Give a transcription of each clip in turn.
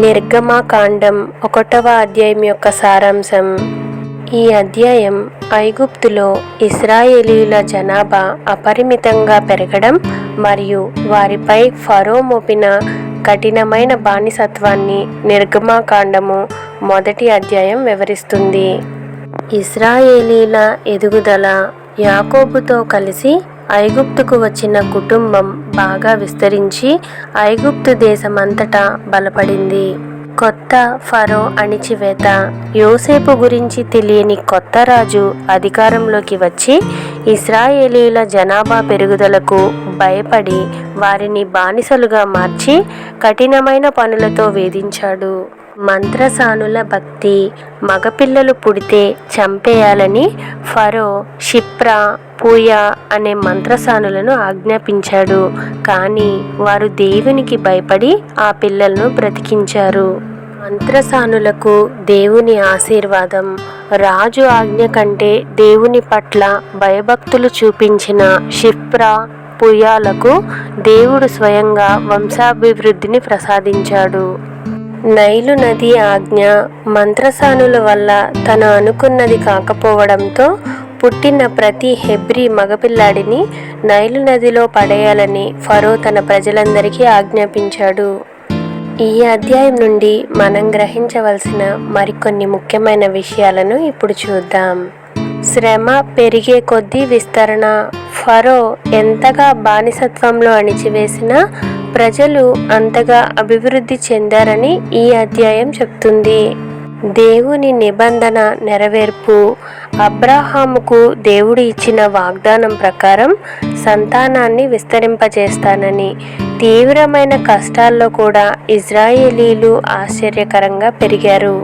నిర్గమకాండం 1వ అధ్యాయం యొక్క సారాంశం. ఈ అధ్యాయం ఐగుప్తులో ఇశ్రాయేలీయుల జనాభా అపరిమితంగా పెరగడం మరియు వారిపై ఫరో మోపిన కఠినమైన బానిసత్వాన్ని నిర్గమకాండము 1వ అధ్యాయం వివరిస్తుంది. ఇశ్రాయేలీల ఎదుగుదల. యాకోబుతో కలిసి ఐగుప్తుకు వచ్చిన కుటుంబం బాగా విస్తరించి ఐగుప్తు దేశమంతటా బలపడింది. కొత్త ఫరో అణిచివేత. యోసేపు గురించి తెలియని కొత్త రాజు అధికారంలోకి వచ్చి ఇశ్రాయేలీల జనాభా పెరుగుదలకు భయపడి వారిని బానిసలుగా మార్చి కఠినమైన పనులతో వేధించాడు. మంత్రసానుల భక్తి. మగపిల్లలు పుడితే చంపేయాలని ఫరో షిప్రా, పూయా అనే మంత్రసానులను ఆజ్ఞాపించాడు. కానీ వారు దేవునికి భయపడి ఆ పిల్లలను బ్రతికించారు. మంత్రసానులకు దేవుని ఆశీర్వాదం. రాజు ఆజ్ఞ కంటే దేవుని పట్ల భయభక్తులు చూపించిన షిప్రా, పూయాలకు దేవుడు స్వయంగా వంశాభివృద్ధిని ప్రసాదించాడు. నైలు నది ఆజ్ఞ. మంత్రసానుల వల్ల తను అనుకున్నది కాకపోవడంతో పుట్టిన ప్రతి హెబ్రీ మగపిల్లాడిని నైలు నదిలో పడేయాలని ఫరో తన ప్రజలందరికీ ఆజ్ఞాపించాడు. ఈ అధ్యాయం నుండి మనం గ్రహించవలసిన మరికొన్ని ముఖ్యమైన విషయాలను ఇప్పుడు చూద్దాం. శ్రమ పెరిగే కొద్దీ విస్తరణ. ఫరో ఎంతగా బానిసత్వంలో అణిచివేసినా ప్రజలు అంతగా అభివృద్ధి చెందారని ఈ అధ్యాయం చెప్తుంది. దేవుని నిబంధన నెరవేర్పు. అబ్రాహాముకు దేవుడు ఇచ్చిన వాగ్దానం ప్రకారం సంతానాన్ని విస్తరింపజేస్తానని. తీవ్రమైన కష్టాల్లో కూడా ఇశ్రాయేలీలు ఆశ్చర్యకరంగా పెరిగారు.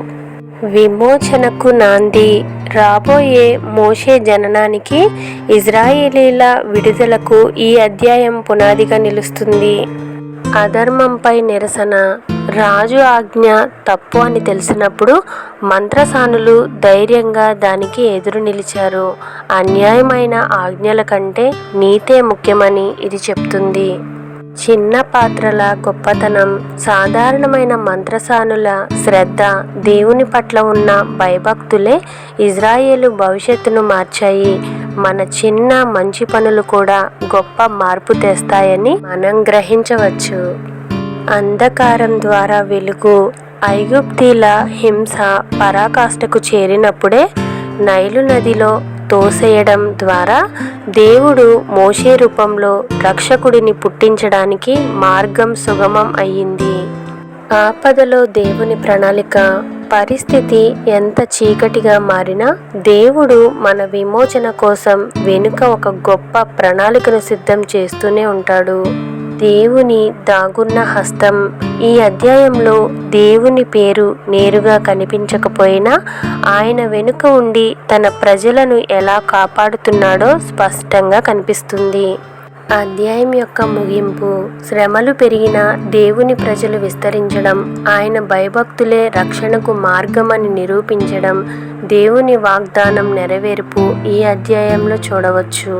విమోచనకు నాంది. రాబోయే మోషే జననానికి, ఇశ్రాయేలీల విడుదలకు ఈ అధ్యాయం పునాదిగా నిలుస్తుంది. అధర్మంపై నిరసన. రాజు ఆజ్ఞ తప్పు అని తెలిసినప్పుడు మంత్రసానులు ధైర్యంగా దానికి ఎదురు నిలిచారు. అన్యాయమైన ఆజ్ఞల కంటే నీతే ముఖ్యమని ఇది చెప్తుంది. చిన్న పాత్రల గొప్పతనం. సాధారణమైన మంత్రసానుల శ్రద్ధ, దేవుని పట్ల ఉన్న భయభక్తులే ఇశ్రాయేలు భవిష్యత్తును మార్చాయి. మన చిన్న మంచి పనులు కూడా గొప్ప మార్పు తెస్తాయని మనం గ్రహించవచ్చు. అంధకారం ద్వారా వెలుగు. ఐగుప్తీల హింస పరాకాష్ఠకు చేరినప్పుడే నైలు నదిలో తోసేయడం ద్వారా దేవుడు మోషే రూపంలో రక్షకుడిని పుట్టించడానికి మార్గం సుగమం అయ్యింది. ఆపదలో దేవుని ప్రణాళిక. పరిస్థితి ఎంత చీకటిగా మారినా దేవుడు మన విమోచన కోసం వెనుక ఒక గొప్ప ప్రణాళికను సిద్ధం చేస్తూనే ఉంటాడు. దేవుని దాగున్న హస్తం. ఈ అధ్యాయంలో దేవుని పేరు నేరుగా కనిపించకపోయినా ఆయన వెనుక ఉండి తన ప్రజలను ఎలా కాపాడుతున్నాడో స్పష్టంగా కనిపిస్తుంది. అధ్యాయం యొక్క ముగింపు. శ్రమలు పెరిగిన దేవుని ప్రజలు విస్తరించడం, ఆయన భయభక్తులే రక్షణకు మార్గమని నిరూపించడం, దేవుని వాగ్దానం నెరవేర్పు ఈ అధ్యాయంలో చూడవచ్చు.